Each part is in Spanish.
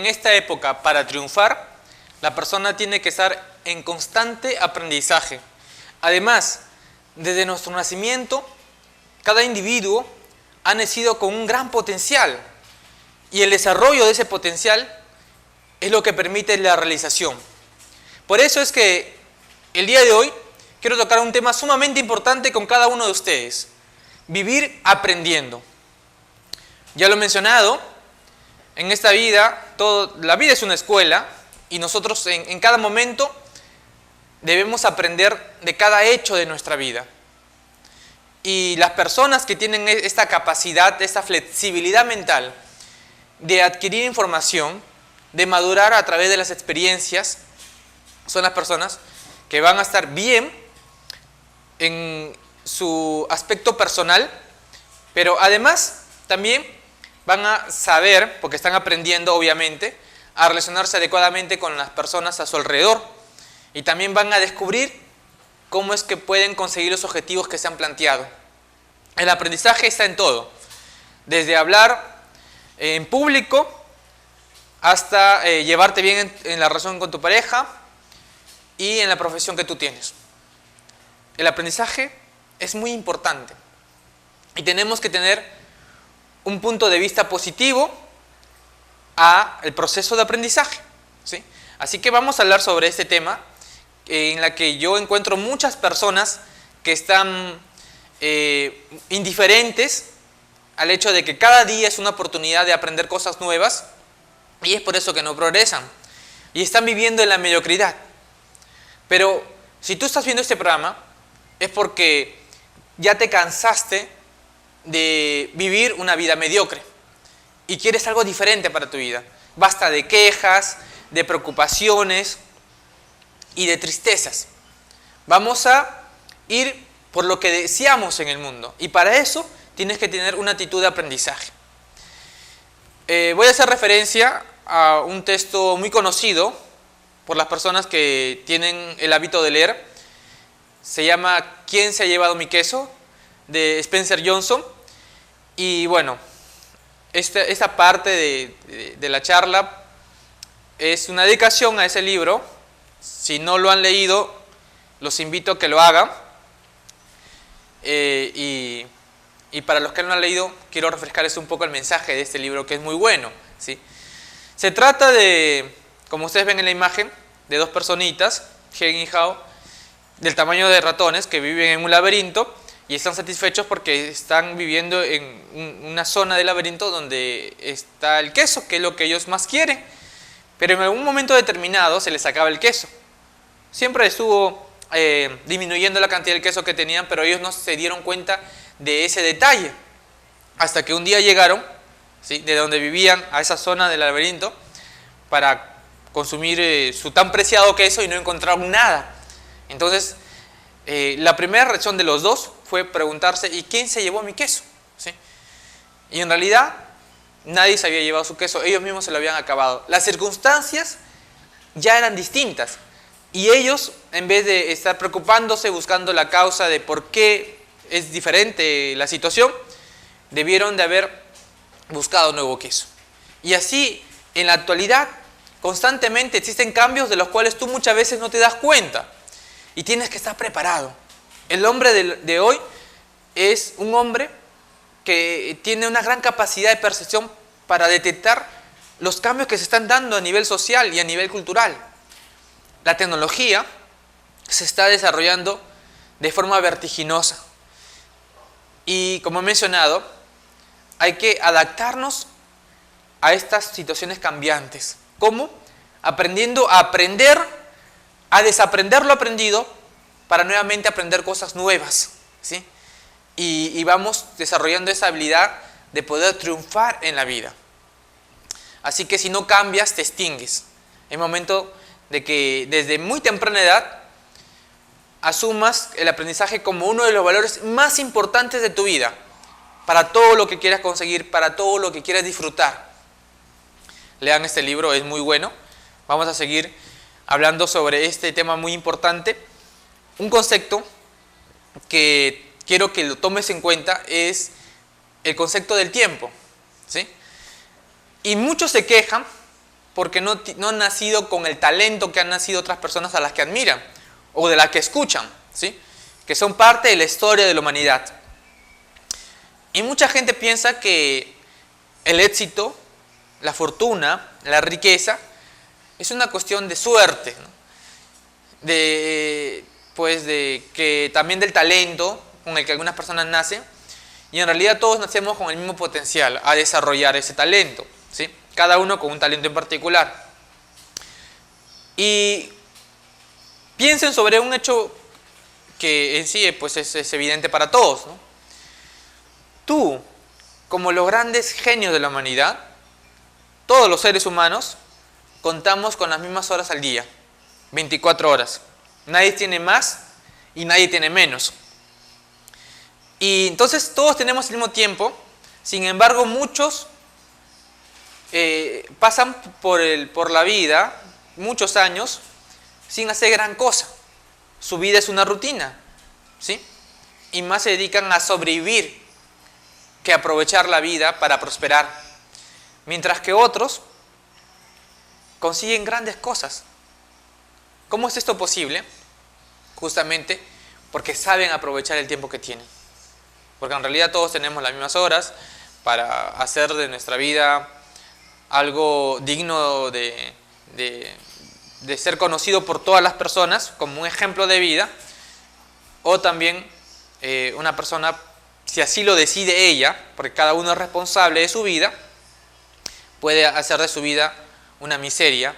esta época, para triunfar, la persona tiene que estar en constante aprendizaje. Además, desde nuestro nacimiento, cada individuo ha nacido con un gran potencial y el desarrollo de ese potencial es lo que permite la realización. Por eso es que el día de hoy quiero tocar un tema sumamente importante con cada uno de ustedes: vivir aprendiendo. Ya lo he mencionado, en esta vida, la vida es una escuela y nosotros en cada momento debemos aprender de cada hecho de nuestra vida. Y las personas que tienen esta capacidad, esta flexibilidad mental de adquirir información, de madurar a través de las experiencias, son las personas que van a estar bien en su aspecto personal, pero además también van a saber, porque están aprendiendo obviamente, a relacionarse adecuadamente con las personas a su alrededor. Y también van a descubrir cómo es que pueden conseguir los objetivos que se han planteado. El aprendizaje está en todo, desde hablar en público hasta llevarte bien en la relación con tu pareja y en la profesión que tú tienes. El aprendizaje es muy importante y tenemos que tener un punto de vista positivo al proceso de aprendizaje, ¿sí? Así que vamos a hablar sobre este tema en la que yo encuentro muchas personas que están indiferentes al hecho de que cada día es una oportunidad de aprender cosas nuevas y es por eso que no progresan y están viviendo en la mediocridad. Pero si tú estás viendo este programa es porque ya te cansaste de vivir una vida mediocre y quieres algo diferente para tu vida. Basta de quejas, de preocupaciones y de tristezas. Vamos a ir por lo que deseamos en el mundo y para eso tienes que tener una actitud de aprendizaje. Voy a hacer referencia a un texto muy conocido por las personas que tienen el hábito de leer. Se llama ¿Quién se ha llevado mi queso?, de Spencer Johnson. Y bueno, esta parte de la charla es una dedicación a ese libro. Si no lo han leído, los invito a que lo hagan. Y para los que no lo han leído, quiero refrescarles un poco el mensaje de este libro, que es muy bueno, ¿sí? Se trata de, como ustedes ven en la imagen, de dos personitas, Heng y Hao, del tamaño de ratones, que viven en un laberinto y están satisfechos porque están viviendo en una zona del laberinto donde está el queso, que es lo que ellos más quieren. Pero en algún momento determinado se les acaba el queso. Siempre estuvo disminuyendo la cantidad de queso que tenían, pero ellos no se dieron cuenta de ese detalle. Hasta que un día llegaron, ¿sí?, de donde vivían a esa zona del laberinto para consumir su tan preciado queso y no encontraron nada. Entonces, la primera reacción de los dos fue preguntarse: ¿y quién se llevó mi queso? ¿Sí? Y en realidad nadie se había llevado su queso, ellos mismos se lo habían acabado. Las circunstancias ya eran distintas y ellos, en vez de estar preocupándose, buscando la causa de por qué es diferente la situación, debieron de haber buscado nuevo queso. Y así, en la actualidad, constantemente existen cambios de los cuales tú muchas veces no te das cuenta y tienes que estar preparado. El hombre de hoy es un hombre que tiene una gran capacidad de percepción para detectar los cambios que se están dando a nivel social y a nivel cultural. La tecnología se está desarrollando de forma vertiginosa y, como he mencionado, hay que adaptarnos a estas situaciones cambiantes. ¿Cómo? Aprendiendo a aprender, a desaprender lo aprendido para nuevamente aprender cosas nuevas, ¿sí? Y vamos desarrollando esa habilidad de poder triunfar en la vida. Así que si no cambias, te extingues. Es momento de que desde muy temprana edad asumas el aprendizaje como uno de los valores más importantes de tu vida, para todo lo que quieras conseguir, para todo lo que quieras disfrutar. Lean este libro, es muy bueno. Vamos a seguir hablando sobre este tema muy importante. Un concepto que quiero que lo tomes en cuenta es el concepto del tiempo, ¿sí? Y muchos se quejan porque no han nacido con el talento que han nacido otras personas a las que admiran o de las que escuchan, ¿sí? Que son parte de la historia de la humanidad. Y mucha gente piensa que el éxito, la fortuna, la riqueza, es una cuestión de suerte, ¿no? Que también del talento con el que algunas personas nacen, y en realidad todos nacemos con el mismo potencial a desarrollar ese talento, ¿sí? Cada uno con un talento en particular. Y piensen sobre un hecho que en sí pues es evidente para todos, ¿no? Tú, como los grandes genios de la humanidad, todos los seres humanos contamos con las mismas horas al día, 24 horas. Nadie tiene más y nadie tiene menos. Y entonces todos tenemos el mismo tiempo, sin embargo muchos pasan por la vida muchos años sin hacer gran cosa. Su vida es una rutina, ¿sí? Y más se dedican a sobrevivir que a aprovechar la vida para prosperar. Mientras que otros consiguen grandes cosas. ¿Cómo es esto posible? Justamente porque saben aprovechar el tiempo que tienen. Porque en realidad todos tenemos las mismas horas para hacer de nuestra vida algo digno de ser conocido por todas las personas como un ejemplo de vida, o también una persona, si así lo decide ella, porque cada uno es responsable de su vida, puede hacer de su vida una miseria,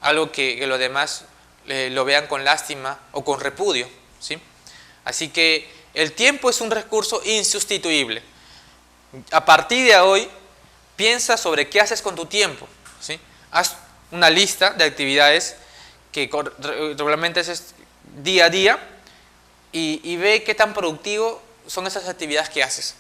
algo que los demás lo vean con lástima o con repudio, ¿sí? Así que el tiempo es un recurso insustituible. A partir de hoy, piensa sobre qué haces con tu tiempo, ¿sí? Haz una lista de actividades que regularmente haces día a día y ve qué tan productivo son esas actividades que haces.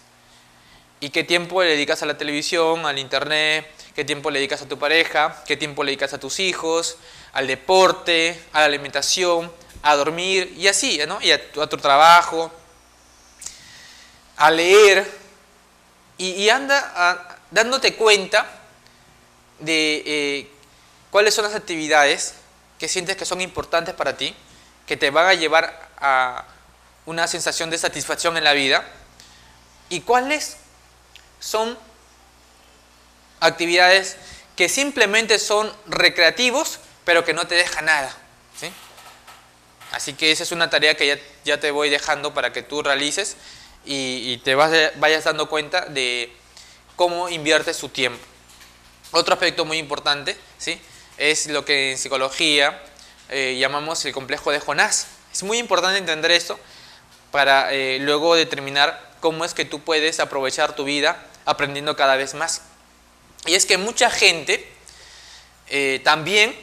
Y qué tiempo le dedicas a la televisión, al internet, qué tiempo le dedicas a tu pareja, qué tiempo le dedicas a tus hijos, al deporte, a la alimentación, a dormir y así, ¿no? Y a tu trabajo, a leer, y anda dándote cuenta de cuáles son las actividades que sientes que son importantes para ti, que te van a llevar a una sensación de satisfacción en la vida, y cuáles son actividades que simplemente son recreativos, pero que no te dejan nada, ¿sí? Así que esa es una tarea que ya te voy dejando para que tú realices y te vayas dando cuenta de cómo inviertes tu tiempo. Otro aspecto muy importante, ¿sí?, es lo que en psicología llamamos el complejo de Jonás. Es muy importante entender esto para luego determinar cómo es que tú puedes aprovechar tu vida aprendiendo cada vez más. Y es que mucha gente también,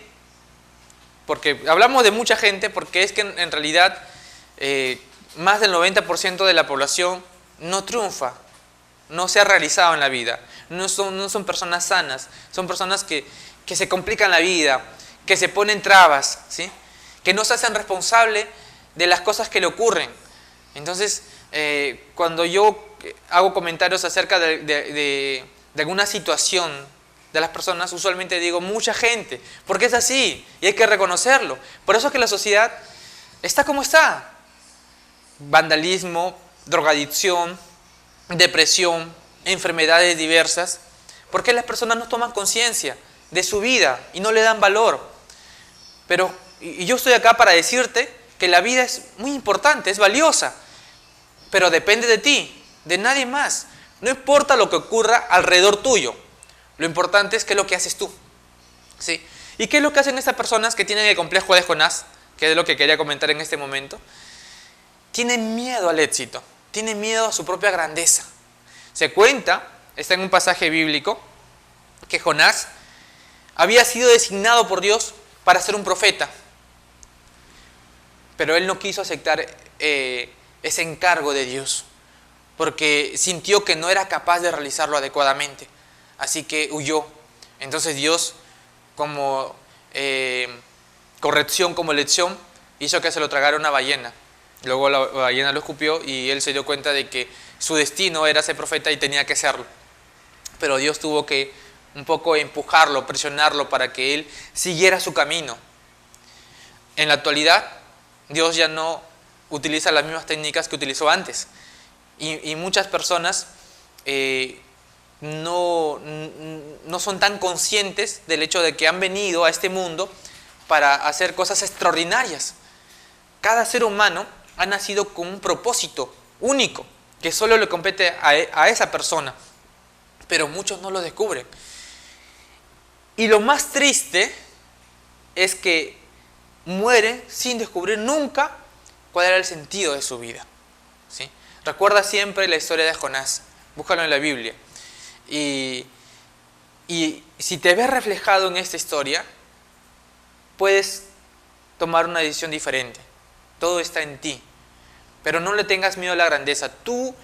porque hablamos de mucha gente porque es que en realidad más del 90% de la población no triunfa, no se ha realizado en la vida, no son personas sanas, son personas que se complican la vida, que se ponen trabas, ¿sí?, que no se hacen responsable de las cosas que le ocurren. Entonces, cuando yo hago comentarios acerca de alguna situación de las personas, usualmente digo mucha gente, porque es así y hay que reconocerlo. Por eso es que la sociedad está como está. Vandalismo, drogadicción, depresión, enfermedades diversas, porque las personas no toman conciencia de su vida y no le dan valor. Y yo estoy acá para decirte que la vida es muy importante, es valiosa, pero depende de ti, de nadie más. No importa lo que ocurra alrededor tuyo, lo importante es qué es lo que haces tú, ¿sí? ¿Y qué es lo que hacen estas personas que tienen el complejo de Jonás? Que es lo que quería comentar en este momento. Tienen miedo al éxito, tienen miedo a su propia grandeza. Se cuenta, está en un pasaje bíblico, que Jonás había sido designado por Dios para ser un profeta, pero él no quiso aceptar ese encargo de Dios, porque sintió que no era capaz de realizarlo adecuadamente, así que huyó. Entonces Dios, como corrección, como lección, hizo que se lo tragara una ballena. Luego la ballena lo escupió y él se dio cuenta de que su destino era ser profeta y tenía que serlo. Pero Dios tuvo que un poco empujarlo, presionarlo para que él siguiera su camino. En la actualidad, Dios ya no utiliza las mismas técnicas que utilizó antes. Y muchas personas no son tan conscientes del hecho de que han venido a este mundo para hacer cosas extraordinarias. Cada ser humano ha nacido con un propósito único que solo le compete a esa persona, pero muchos no lo descubren. Y lo más triste es que mueren sin descubrir nunca cuál era el sentido de su vida, ¿sí? Recuerda siempre la historia de Jonás, búscalo en la Biblia. Y si te ves reflejado en esta historia, puedes tomar una decisión diferente. Todo está en ti. Pero no le tengas miedo a la grandeza. Tú,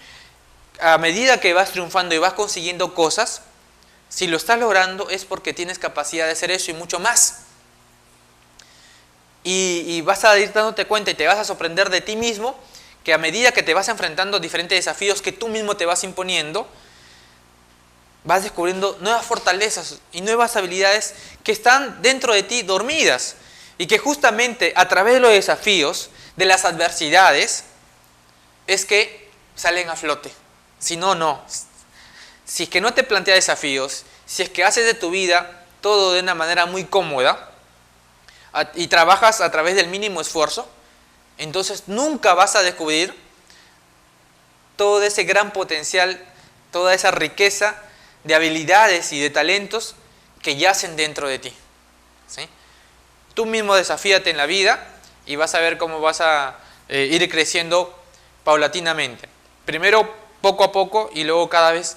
a medida que vas triunfando y vas consiguiendo cosas, si lo estás logrando es porque tienes capacidad de hacer eso y mucho más. Y vas a ir dándote cuenta y te vas a sorprender de ti mismo, que a medida que te vas enfrentando a diferentes desafíos que tú mismo te vas imponiendo, vas descubriendo nuevas fortalezas y nuevas habilidades que están dentro de ti dormidas. Y que justamente a través de los desafíos, de las adversidades, es que salen a flote. Si no, no. Si es que no te planteas desafíos, si es que haces de tu vida todo de una manera muy cómoda y trabajas a través del mínimo esfuerzo, entonces nunca vas a descubrir todo ese gran potencial, toda esa riqueza de habilidades y de talentos que yacen dentro de ti, ¿sí? Tú mismo desafíate en la vida y vas a ver cómo vas a ir creciendo paulatinamente. Primero poco a poco y luego cada vez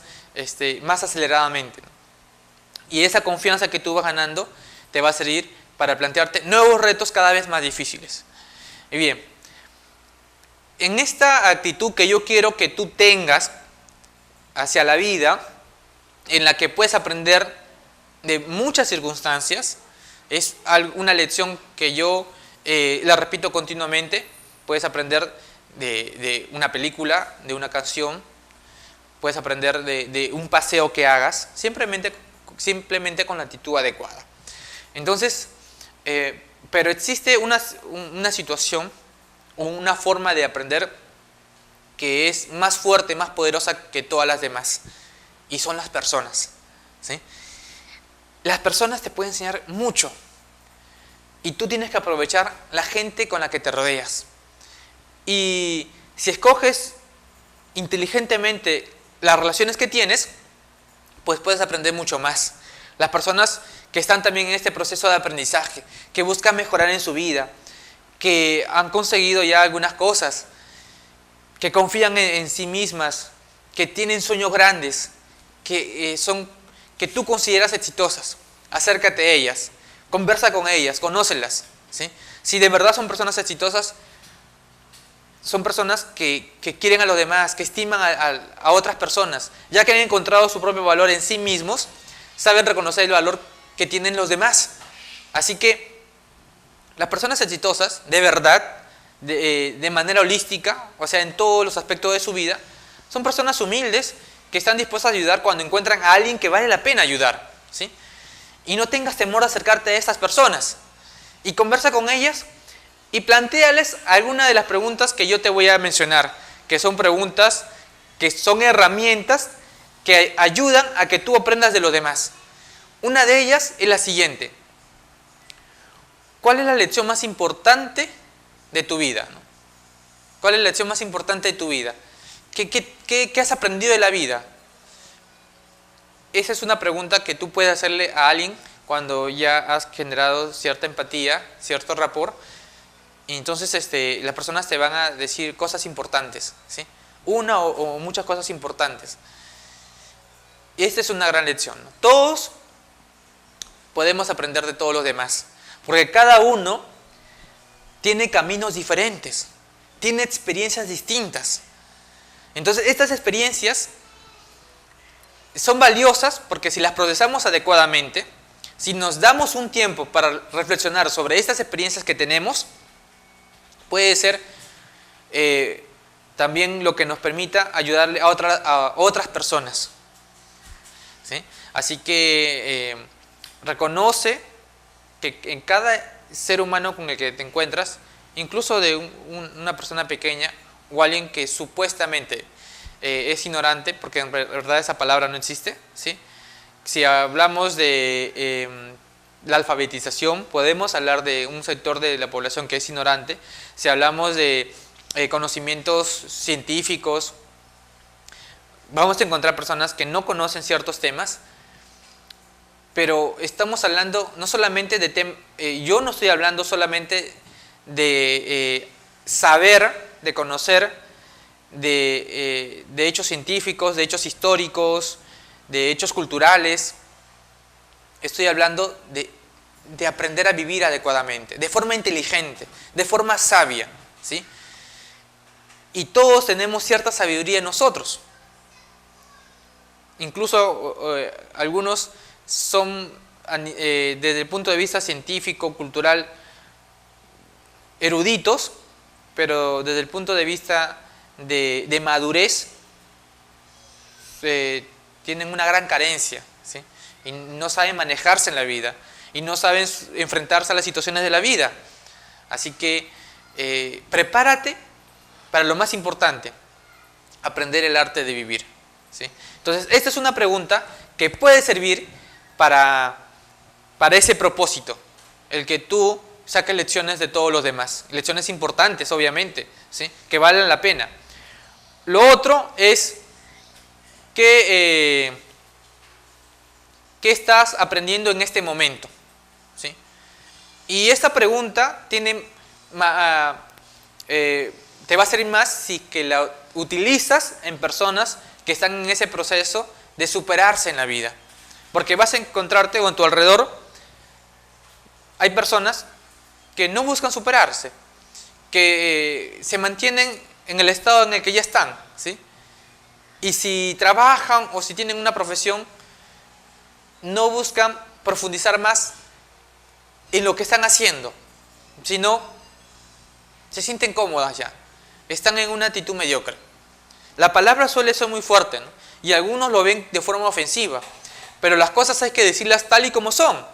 más aceleradamente, ¿no? Y esa confianza que tú vas ganando te va a servir para plantearte nuevos retos cada vez más difíciles. Y bien, en esta actitud que yo quiero que tú tengas hacia la vida, en la que puedes aprender de muchas circunstancias, es una lección que yo la repito continuamente. Puedes aprender de una película, de una canción, puedes aprender de un paseo que hagas, simplemente con la actitud adecuada. Entonces, pero existe una situación o una forma de aprender que es más fuerte, más poderosa que todas las demás, y son las personas, ¿sí? Las personas te pueden enseñar mucho y tú tienes que aprovechar la gente con la que te rodeas. Y si escoges inteligentemente las relaciones que tienes, pues puedes aprender mucho más. Las personas que están también en este proceso de aprendizaje, que buscan mejorar en su vida, que han conseguido ya algunas cosas, que confían en sí mismas, que tienen sueños grandes, que tú consideras exitosas. Acércate a ellas, conversa con ellas, conócelas, ¿sí? Si de verdad son personas exitosas, son personas que quieren a los demás, que estiman a otras personas, ya que han encontrado su propio valor en sí mismos, saben reconocer el valor que tienen los demás. Así que las personas exitosas, de verdad, de manera holística, o sea, en todos los aspectos de su vida, son personas humildes que están dispuestas a ayudar cuando encuentran a alguien que vale la pena ayudar, ¿sí? Y no tengas temor de acercarte a estas personas y conversa con ellas y plantéales algunas de las preguntas que yo te voy a mencionar, que son preguntas, que son herramientas que ayudan a que tú aprendas de los demás. Una de ellas es la siguiente: ¿cuál es la lección más importante de tu vida? ¿Cuál es la lección más importante de tu vida? ¿Qué has aprendido de la vida? Esa es una pregunta que tú puedes hacerle a alguien cuando ya has generado cierta empatía, cierto rapport. Y entonces las personas te van a decir cosas importantes, ¿sí? Una o muchas cosas importantes. Y esta es una gran lección, ¿no? Todos podemos aprender de todos los demás, porque cada uno tiene caminos diferentes, tiene experiencias distintas. Entonces estas experiencias son valiosas porque si las procesamos adecuadamente, si nos damos un tiempo para reflexionar sobre estas experiencias que tenemos, puede ser también lo que nos permita ayudarle a otras personas. ¿sí? Así que reconoce que en cada ser humano con el que te encuentras, incluso de una persona pequeña o alguien que supuestamente es ignorante, porque en verdad esa palabra no existe, ¿sí? Si hablamos de la alfabetización, podemos hablar de un sector de la población que es ignorante. Si hablamos de conocimientos científicos, vamos a encontrar personas que no conocen ciertos temas, pero estamos hablando no solamente de yo no estoy hablando solamente de saber, de conocer, de hechos científicos, de hechos históricos, de hechos culturales. Estoy hablando de aprender a vivir adecuadamente, de forma inteligente, de forma sabia, ¿sí? Y todos tenemos cierta sabiduría en nosotros. Incluso algunos son, desde el punto de vista científico, cultural, eruditos, pero desde el punto de vista de madurez, tienen una gran carencia, ¿sí? Y no saben manejarse en la vida, y no saben enfrentarse a las situaciones de la vida. Así que prepárate para lo más importante, aprender el arte de vivir, ¿sí? Entonces, esta es una pregunta que puede servir para ese propósito, el que tú saques lecciones de todos los demás, lecciones importantes, obviamente, ¿sí? Que valen la pena. Lo otro es ¿qué estás aprendiendo en este momento? ¿Sí? Y esta pregunta te va a servir más si que la utilizas en personas que están en ese proceso de superarse en la vida. Porque vas a encontrarte o en tu alrededor hay personas que no buscan superarse, que se mantienen en el estado en el que ya están, ¿sí? Y si trabajan o si tienen una profesión, no buscan profundizar más en lo que están haciendo, sino se sienten cómodas ya, están en una actitud mediocre. La palabra suele ser muy fuerte, ¿no? Y algunos lo ven de forma ofensiva, pero las cosas hay que decirlas tal y como son.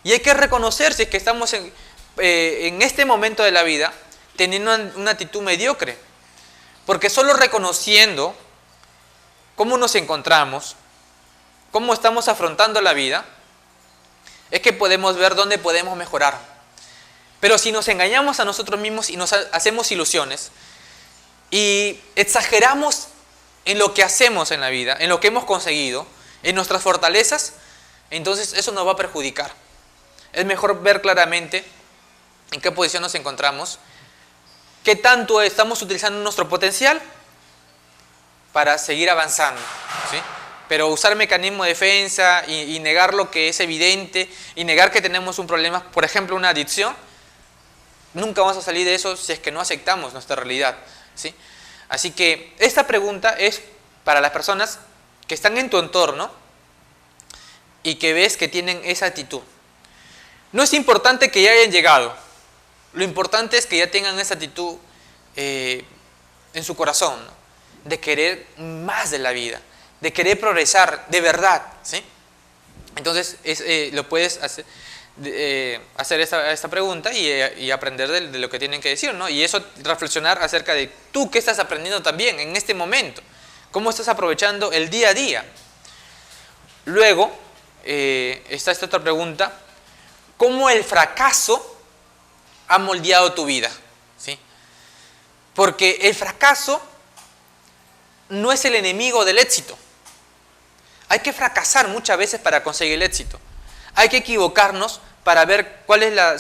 Y hay que reconocer si es que estamos en este momento de la vida teniendo una actitud mediocre. Porque solo reconociendo cómo nos encontramos, cómo estamos afrontando la vida, es que podemos ver dónde podemos mejorar. Pero si nos engañamos a nosotros mismos y nos hacemos ilusiones y exageramos en lo que hacemos en la vida, en lo que hemos conseguido, en nuestras fortalezas, entonces eso nos va a perjudicar. Es mejor ver claramente en qué posición nos encontramos, qué tanto estamos utilizando nuestro potencial para seguir avanzando, ¿sí? Pero usar mecanismo de defensa y negar lo que es evidente y negar que tenemos un problema, por ejemplo una adicción, nunca vamos a salir de eso si es que no aceptamos nuestra realidad, ¿sí? Así que esta pregunta es para las personas que están en tu entorno y que ves que tienen esa actitud. No es importante que ya hayan llegado, lo importante es que ya tengan esa actitud en su corazón, ¿no? De querer más de la vida, de querer progresar de verdad, ¿sí? Entonces lo puedes hacer esta pregunta y aprender de lo que tienen que decir, ¿no? Y eso reflexionar acerca de tú qué estás aprendiendo también en este momento, cómo estás aprovechando el día a día. Luego está esta otra pregunta: ¿cómo el fracaso ha moldeado tu vida? ¿Sí? Porque el fracaso no es el enemigo del éxito. Hay que fracasar muchas veces para conseguir el éxito. Hay que equivocarnos para ver cuál es la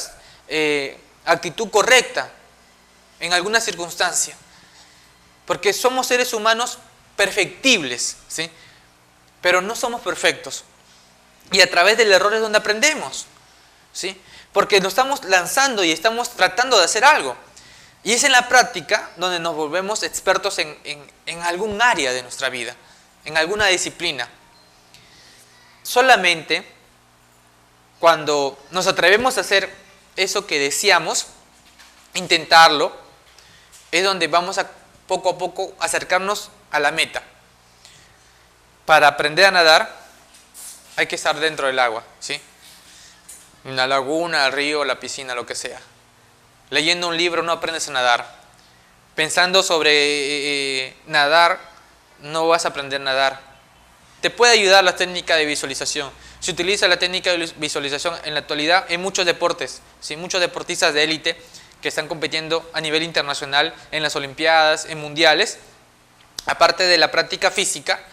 actitud correcta en alguna circunstancia. Porque somos seres humanos perfectibles, ¿sí? Pero no somos perfectos. Y a través del error es donde aprendemos, ¿sí? Porque nos estamos lanzando y estamos tratando de hacer algo. Y es en la práctica donde nos volvemos expertos en algún área de nuestra vida, en alguna disciplina. Solamente cuando nos atrevemos a hacer eso que deseamos, intentarlo, es donde vamos a poco a poco acercarnos a la meta. Para aprender a nadar hay que estar dentro del agua, ¿sí? En la laguna, el río, la piscina, lo que sea. Leyendo un libro no aprendes a nadar. Pensando sobre nadar, no vas a aprender a nadar. Te puede ayudar la técnica de visualización. Se utiliza la técnica de visualización en la actualidad en muchos deportes, ¿sí? Muchos deportistas de élite que están compitiendo a nivel internacional en las Olimpiadas, en mundiales. Aparte de la práctica física,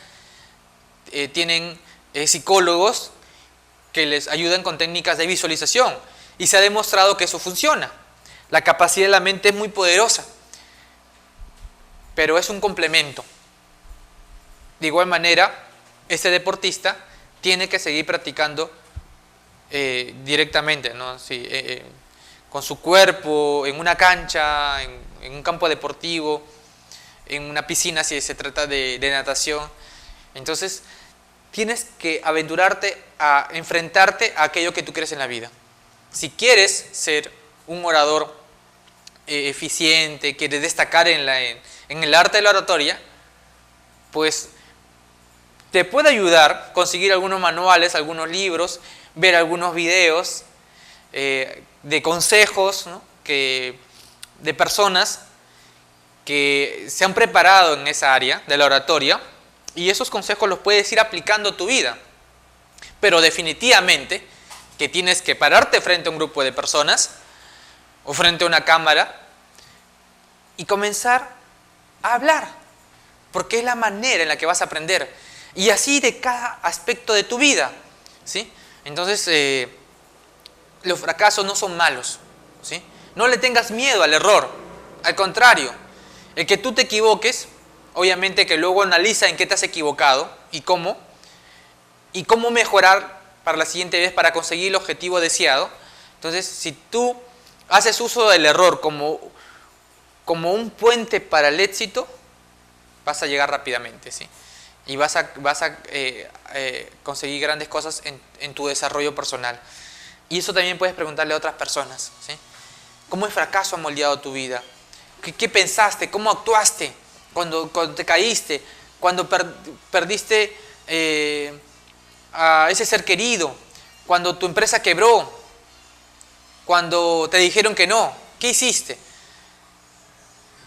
tienen psicólogos que les ayudan con técnicas de visualización y se ha demostrado que eso funciona. La capacidad de la mente es muy poderosa, pero es un complemento. De igual manera, este deportista tiene que seguir practicando directamente, ¿no? Sí, con su cuerpo, en una cancha, en un campo deportivo, en una piscina si se trata de natación. Entonces, tienes que aventurarte a enfrentarte a aquello que tú quieres en la vida. Si quieres ser un orador eficiente, quieres destacar en el arte de la oratoria, pues te puede ayudar conseguir algunos manuales, algunos libros, ver algunos videos de consejos, ¿no? De personas que se han preparado en esa área de la oratoria, y esos consejos los puedes ir aplicando a tu vida. Pero definitivamente que tienes que pararte frente a un grupo de personas o frente a una cámara y comenzar a hablar, porque es la manera en la que vas a aprender, y así de cada aspecto de tu vida, ¿sí? Entonces, los fracasos no son malos, ¿sí? No le tengas miedo al error, al contrario, el que tú te equivoques, obviamente que luego analiza en qué te has equivocado y cómo mejorar para la siguiente vez para conseguir el objetivo deseado. Entonces, si tú haces uso del error como un puente para el éxito, vas a llegar rápidamente, ¿sí? Y vas a conseguir grandes cosas en tu desarrollo personal. Y eso también puedes preguntarle a otras personas, ¿sí? ¿Cómo el fracaso ha moldeado tu vida? ¿Qué pensaste? ¿Cómo actuaste cuando te caíste? Cuando perdiste a ese ser querido, cuando tu empresa quebró, cuando te dijeron que no, ¿qué hiciste?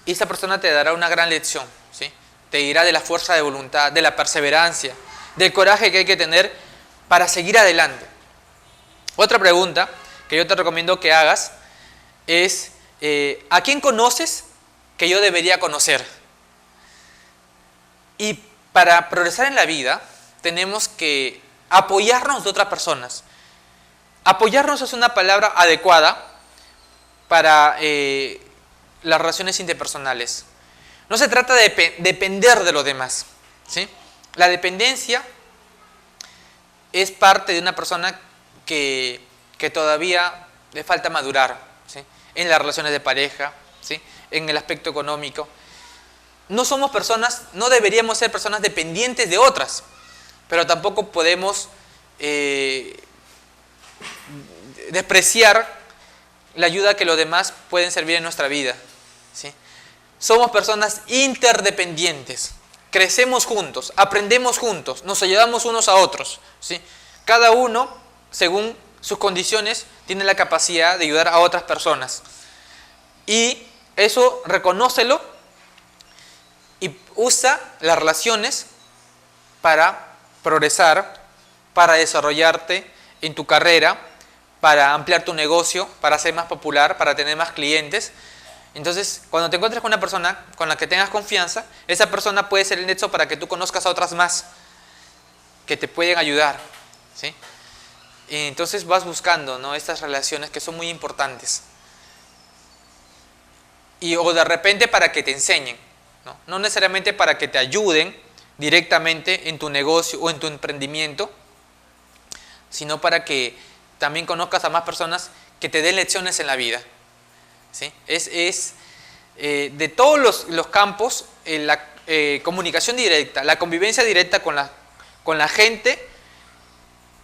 Y esa persona te dará una gran lección, ¿sí? Te dirá de la fuerza de voluntad, de la perseverancia, del coraje que hay que tener para seguir adelante. Otra pregunta que yo te recomiendo que hagas es, ¿a quién conoces que yo debería conocer? Y para progresar en la vida tenemos que apoyarnos de otras personas. Apoyarnos es una palabra adecuada para las relaciones interpersonales. No se trata de depender de los demás, ¿sí? La dependencia es parte de una persona que todavía le falta madurar, ¿sí? En las relaciones de pareja, ¿sí? En el aspecto económico. No deberíamos ser personas dependientes de otras, pero tampoco podemos despreciar la ayuda que los demás pueden servir en nuestra vida, ¿sí? Somos personas interdependientes, crecemos juntos, aprendemos juntos, nos ayudamos unos a otros, ¿sí? Cada uno, según sus condiciones, tiene la capacidad de ayudar a otras personas. Y eso reconócelo y usa las relaciones para progresar, para desarrollarte en tu carrera, para ampliar tu negocio, para ser más popular, para tener más clientes. Entonces, cuando te encuentres con una persona con la que tengas confianza, esa persona puede ser el nexo para que tú conozcas a otras más que te pueden ayudar, ¿sí? Y entonces vas buscando, ¿no?, estas relaciones que son muy importantes. O de repente para que te enseñen, ¿no? No necesariamente para que te ayuden directamente en tu negocio o en tu emprendimiento, sino para que también conozcas a más personas que te den lecciones en la vida, ¿sí? De todos los campos, la comunicación directa, la convivencia directa con la gente,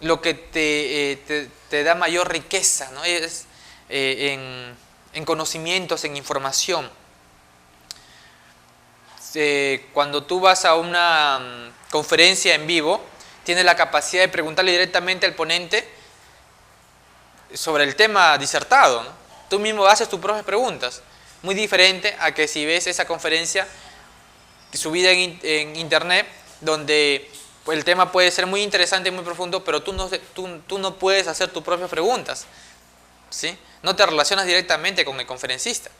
lo que te da mayor riqueza, ¿no? Es en conocimientos, en información. Cuando tú vas a una conferencia en vivo, tienes la capacidad de preguntarle directamente al ponente sobre el tema disertado, ¿no? Tú mismo haces tus propias preguntas. Muy diferente a que si ves esa conferencia subida en internet, donde el tema puede ser muy interesante y muy profundo, pero tú no puedes hacer tus propias preguntas, ¿sí? No te relacionas directamente con el conferencista.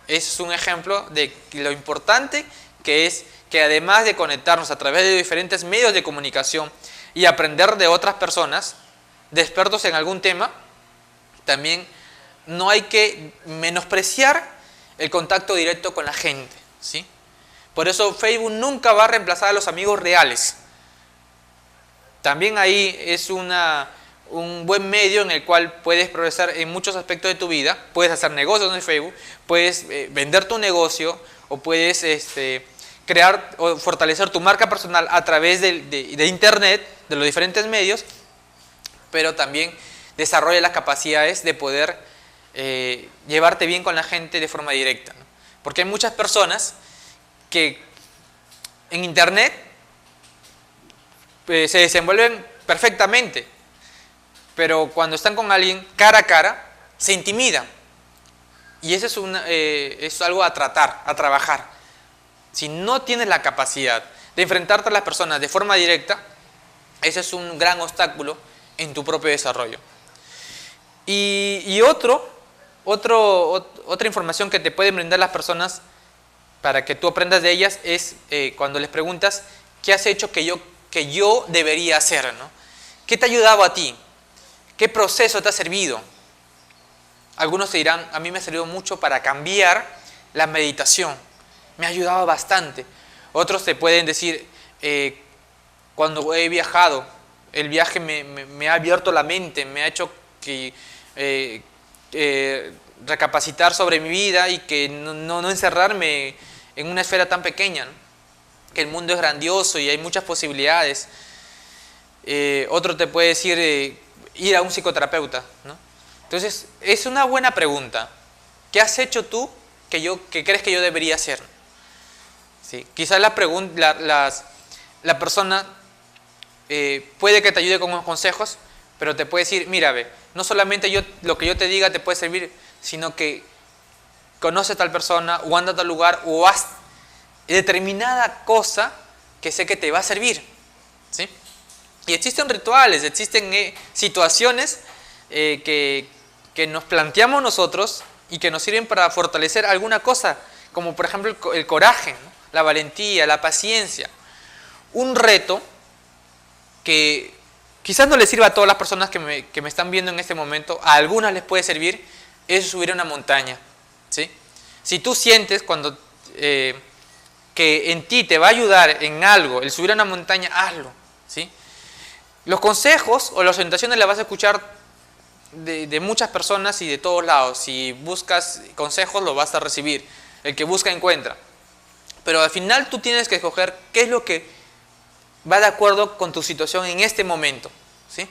Ese es un ejemplo de lo importante que es que además de conectarnos a través de diferentes medios de comunicación y aprender de otras personas, de expertos en algún tema, también no hay que menospreciar el contacto directo con la gente, ¿sí? Por eso Facebook nunca va a reemplazar a los amigos reales. También ahí es un buen medio en el cual puedes progresar en muchos aspectos de tu vida. Puedes hacer negocios en Facebook, puedes vender tu negocio o puedes crear o fortalecer tu marca personal a través de internet, de los diferentes medios, pero también desarrolla las capacidades de poder llevarte bien con la gente de forma directa, ¿no? Porque hay muchas personas que en internet se desenvuelven perfectamente, pero cuando están con alguien cara a cara se intimidan, y eso es algo a tratar, a trabajar. Si no tienes la capacidad de enfrentarte a las personas de forma directa, ese es un gran obstáculo en tu propio desarrollo. Y otra información que te pueden brindar las personas para que tú aprendas de ellas es cuando les preguntas ¿qué has hecho que yo debería hacer, ¿no? ¿Qué te ha ayudado a ti? ¿Qué proceso te ha servido? Algunos te dirán, a mí me ha servido mucho para cambiar la meditación, me ha ayudado bastante. Otros te pueden decir, cuando he viajado, el viaje me ha abierto la mente, me ha hecho que recapacitar sobre mi vida y que no encerrarme en una esfera tan pequeña, ¿no? Que el mundo es grandioso y hay muchas posibilidades. Otro te puede decir ir a un psicoterapeuta, ¿no? Entonces, es una buena pregunta. ¿Qué has hecho tú que crees que yo debería hacer? ¿Sí? Quizás la persona puede que te ayude con unos consejos, pero te puede decir, mira, ve, no solamente lo que yo te diga te puede servir, sino que conoce a tal persona o anda a tal lugar o haz determinada cosa que sé que te va a servir, ¿sí? Y existen rituales, existen situaciones que nos planteamos nosotros y que nos sirven para fortalecer alguna cosa, como por ejemplo el coraje, ¿no? La valentía, la paciencia. Un reto que quizás no le sirva a todas las personas que me están viendo en este momento, a algunas les puede servir, es subir a una montaña, ¿sí? Si tú sientes que en ti te va a ayudar en algo el subir a una montaña, hazlo, ¿sí? Los consejos o las orientaciones las vas a escuchar de muchas personas y de todos lados. Si buscas consejos, lo vas a recibir. El que busca, encuentra. Pero al final tú tienes que escoger qué es lo que va de acuerdo con tu situación en este momento, ¿sí?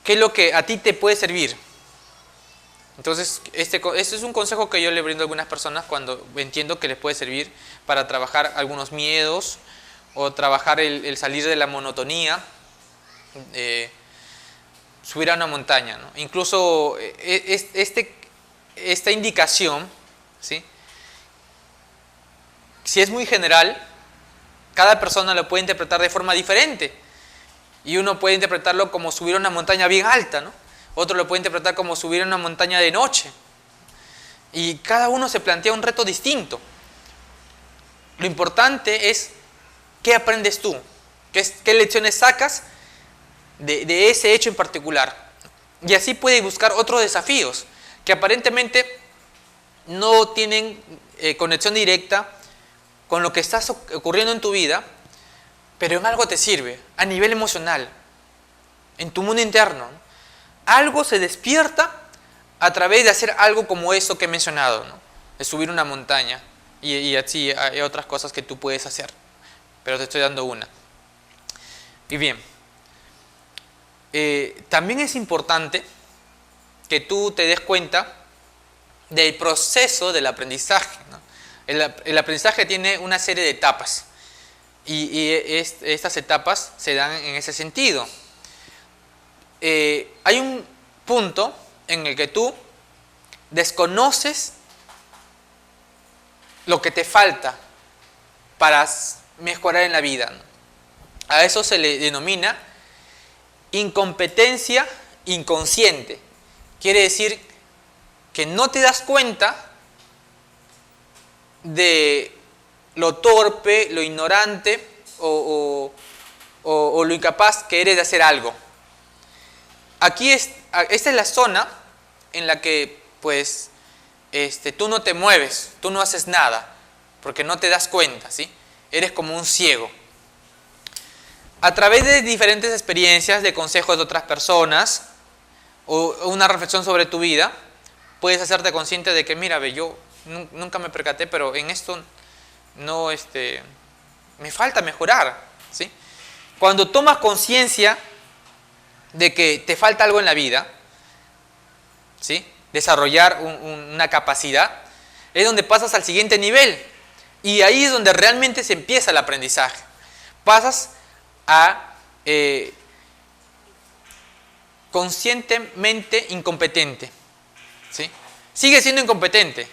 ¿Qué es lo que a ti te puede servir? Entonces, este es un consejo que yo le brindo a algunas personas cuando entiendo que les puede servir para trabajar algunos miedos o trabajar el salir de la monotonía, subir a una montaña, ¿no? Incluso esta indicación, ¿sí? Si es muy general, cada persona lo puede interpretar de forma diferente. Y uno puede interpretarlo como subir a una montaña bien alta, ¿no? Otro lo puede interpretar como subir a una montaña de noche. Y cada uno se plantea un reto distinto. Lo importante es qué aprendes tú, qué lecciones sacas de ese hecho en particular. Y así puedes buscar otros desafíos que aparentemente no tienen conexión directa con lo que está ocurriendo en tu vida, pero en algo te sirve, a nivel emocional, en tu mundo interno. Algo se despierta a través de hacer algo como eso que he mencionado, ¿no? De subir una montaña y así hay otras cosas que tú puedes hacer, pero te estoy dando una. Y bien, también es importante que tú te des cuenta del proceso del aprendizaje, ¿no? El aprendizaje tiene una serie de etapas. Estas etapas se dan en ese sentido. Hay un punto en el que tú desconoces lo que te falta para mejorar en la vida, ¿no? A eso se le denomina incompetencia inconsciente. Quiere decir que no te das cuenta de lo torpe, lo ignorante o lo incapaz que eres de hacer algo. Esta es la zona en la que pues tú no te mueves, tú no haces nada, porque no te das cuenta, ¿sí? Eres como un ciego. A través de diferentes experiencias, de consejos de otras personas o una reflexión sobre tu vida, puedes hacerte consciente de que, mira, yo nunca me percaté, pero en esto no, me falta mejorar, ¿sí? Cuando tomas conciencia de que te falta algo en la vida, ¿sí? Desarrollar una capacidad, es donde pasas al siguiente nivel. Y ahí es donde realmente se empieza el aprendizaje. Pasas a conscientemente incompetente, ¿sí? Sigues siendo incompetente,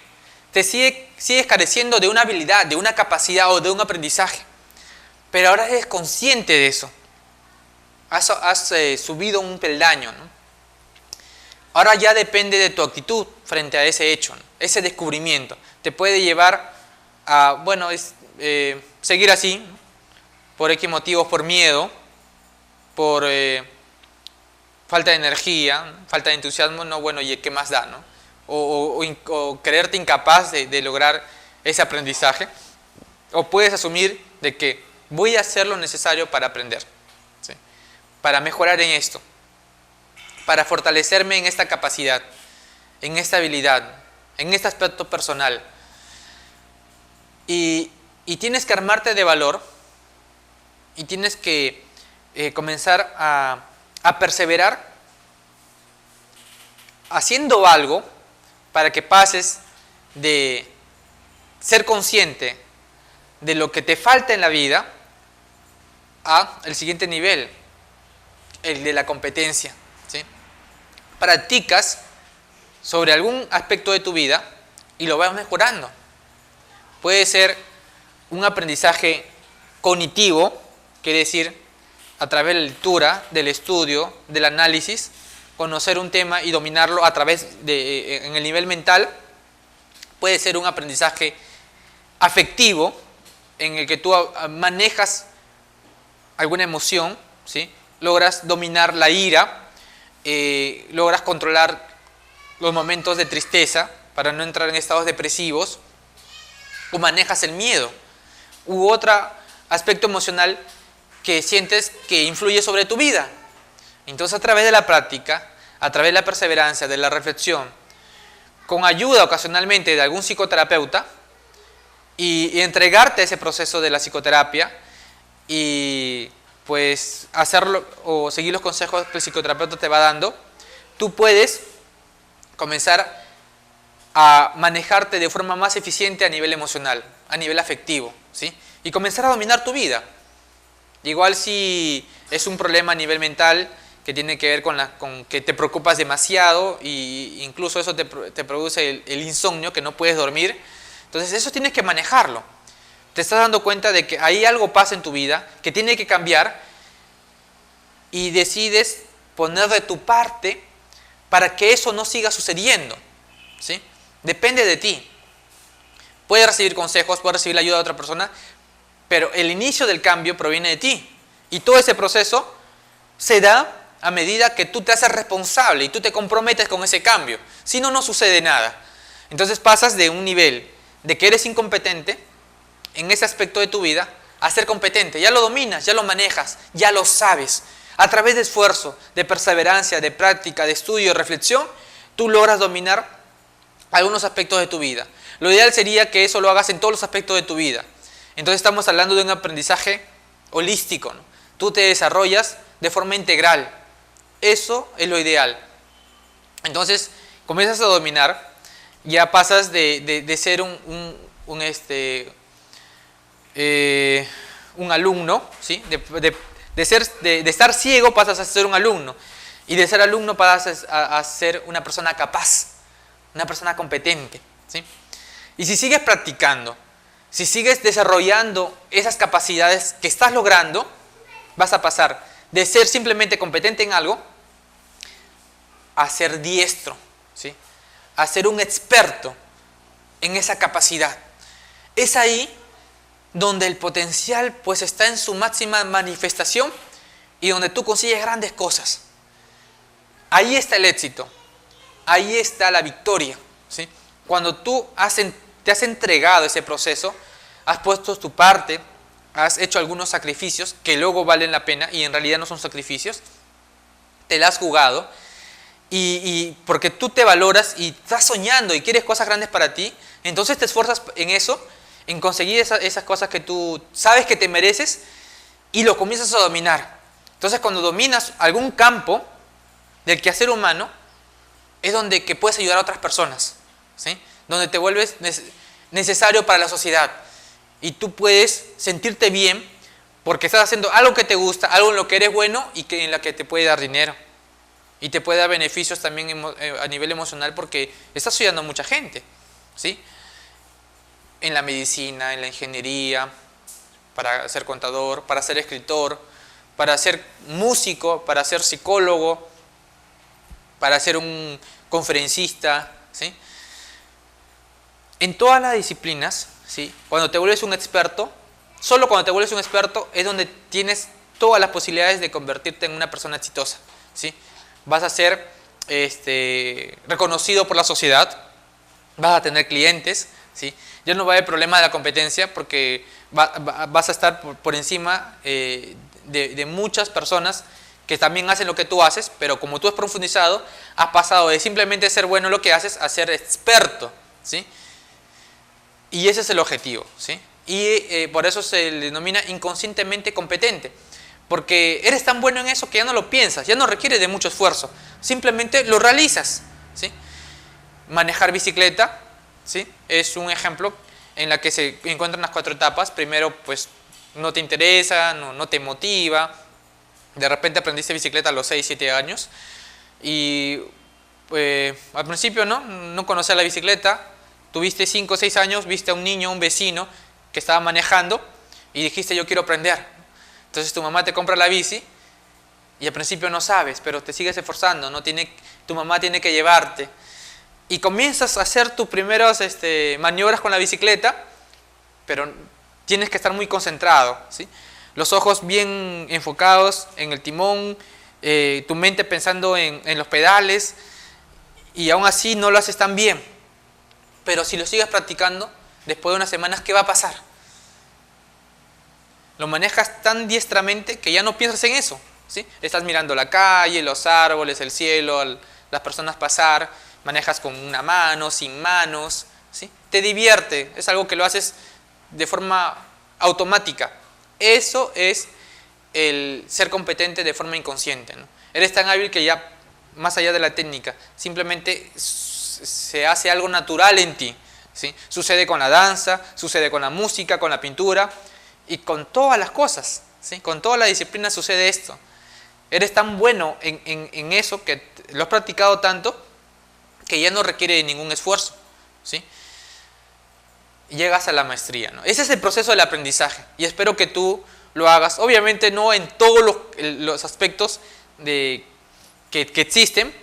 sigues careciendo de una habilidad, de una capacidad o de un aprendizaje, pero ahora eres consciente de eso. Has subido un peldaño, ¿no? Ahora ya depende de tu actitud frente a ese hecho, ¿no? Ese descubrimiento te puede llevar a, seguir así, ¿no? Por X motivos, por miedo, por falta de energía, falta de entusiasmo, no, bueno, ¿y qué más da, no? O creerte incapaz de lograr ese aprendizaje. O puedes asumir de que voy a hacer lo necesario para aprender, ¿sí? Para mejorar en esto, para fortalecerme en esta capacidad, en esta habilidad, en este aspecto personal. Y tienes que armarte de valor y tienes que comenzar a perseverar haciendo algo para que pases de ser consciente de lo que te falta en la vida a el siguiente nivel, el de la competencia, ¿sí? Practicas sobre algún aspecto de tu vida y lo vas mejorando. Puede ser un aprendizaje cognitivo, quiere decir, a través de la lectura, del estudio, del análisis, conocer un tema y dominarlo a través en el nivel mental. Puede ser un aprendizaje afectivo, en el que tú manejas alguna emoción, ¿sí? Logras dominar la ira, logras controlar los momentos de tristeza para no entrar en estados depresivos, o manejas el miedo, u otro aspecto emocional que sientes que influye sobre tu vida. Entonces, a través de la práctica, a través de la perseverancia, de la reflexión, con ayuda ocasionalmente de algún psicoterapeuta, y entregarte a ese proceso de la psicoterapia, y pues hacerlo o seguir los consejos que el psicoterapeuta te va dando, tú puedes comenzar a manejarte de forma más eficiente a nivel emocional, a nivel afectivo, ¿sí? Y comenzar a dominar tu vida. Igual si es un problema a nivel mental que tiene que ver con que te preocupas demasiado e incluso eso te produce el insomnio, que no puedes dormir, entonces eso tienes que manejarlo. Te estás dando cuenta de que ahí algo pasa en tu vida que tiene que cambiar y decides poner de tu parte para que eso no siga sucediendo, ¿sí? Depende de ti. Puedes recibir consejos, puedes recibir la ayuda de otra persona, pero el inicio del cambio proviene de ti. Y todo ese proceso se da a medida que tú te haces responsable y tú te comprometes con ese cambio. Si no, no sucede nada. Entonces pasas de un nivel de que eres incompetente en ese aspecto de tu vida a ser competente. Ya lo dominas, ya lo manejas, ya lo sabes. A través de esfuerzo, de perseverancia, de práctica, de estudio, de reflexión, tú logras dominar algunos aspectos de tu vida. Lo ideal sería que eso lo hagas en todos los aspectos de tu vida. Entonces estamos hablando de un aprendizaje holístico, ¿no? Tú te desarrollas de forma integral. Eso es lo ideal. Entonces comienzas a dominar, ya pasas de ser un alumno, ¿sí? De estar ciego pasas a ser un alumno. Y de ser alumno pasas a ser una persona capaz, una persona competente, ¿sí? Y si sigues practicando, si sigues desarrollando esas capacidades que estás logrando, vas a pasar de ser simplemente competente en algo a ser diestro, ¿sí? A ser un experto en esa capacidad. Es ahí donde el potencial pues está en su máxima manifestación y donde tú consigues grandes cosas. Ahí está el éxito, ahí está la victoria, ¿sí? Cuando tú te has entregado ese proceso, has puesto tu parte, has hecho algunos sacrificios que luego valen la pena y en realidad no son sacrificios, te la has jugado y porque tú te valoras y estás soñando y quieres cosas grandes para ti, entonces te esfuerzas en eso, en conseguir esas cosas que tú sabes que te mereces y lo comienzas a dominar. Entonces cuando dominas algún campo del quehacer humano, es donde que puedes ayudar a otras personas, ¿sí? Donde te vuelves necesario para la sociedad y tú puedes sentirte bien porque estás haciendo algo que te gusta, algo en lo que eres bueno y en la que te puede dar dinero y te puede dar beneficios también a nivel emocional porque estás ayudando a mucha gente, ¿sí? En la medicina, en la ingeniería, para ser contador, para ser escritor, para ser músico, para ser psicólogo, para ser un conferencista, ¿sí? En todas las disciplinas, ¿sí? Cuando te vuelves un experto, solo cuando te vuelves un experto es donde tienes todas las posibilidades de convertirte en una persona exitosa, ¿sí? Vas a ser reconocido por la sociedad, vas a tener clientes, ¿sí? Ya no va a haber problema de la competencia porque vas a estar por encima de muchas personas que también hacen lo que tú haces, pero como tú has profundizado, has pasado de simplemente ser bueno en lo que haces a ser experto, ¿sí? Y ese es el objetivo, ¿sí? Y por eso se le denomina inconscientemente competente, porque eres tan bueno en eso que ya no lo piensas, ya no requiere de mucho esfuerzo, simplemente lo realizas, ¿sí? Manejar bicicleta, ¿sí? Es un ejemplo en la que se encuentran las 4 etapas. Primero, pues no te interesa, no te motiva. De repente aprendiste bicicleta a los 6, 7 años y al principio no conocías la bicicleta. Tuviste 5 o 6 años, viste a un niño, un vecino que estaba manejando y dijiste yo quiero aprender. Entonces tu mamá te compra la bici y al principio no sabes, pero te sigues esforzando, tu mamá tiene que llevarte. Y comienzas a hacer tus primeras maniobras con la bicicleta, pero tienes que estar muy concentrado, ¿sí? Los ojos bien enfocados en el timón, tu mente pensando en los pedales, y aún así no lo haces tan bien. Pero si lo sigues practicando, después de unas semanas, ¿qué va a pasar? Lo manejas tan diestramente que ya no piensas en eso, ¿sí? Estás mirando la calle, los árboles, el cielo, las personas pasar. Manejas con una mano, sin manos, ¿sí? Te divierte, es algo que lo haces de forma automática. Eso es el ser competente de forma inconsciente, ¿no? Eres tan hábil que ya, más allá de la técnica, simplemente se hace algo natural en ti, ¿sí? Sucede con la danza, sucede con la música, con la pintura y con todas las cosas, ¿sí? Con toda la disciplina sucede esto. Eres tan bueno en eso que lo has practicado tanto que ya no requiere de ningún esfuerzo, ¿sí? Llegas a la maestría, ¿no? Ese es el proceso del aprendizaje y espero que tú lo hagas, obviamente no en todos los aspectos que existen,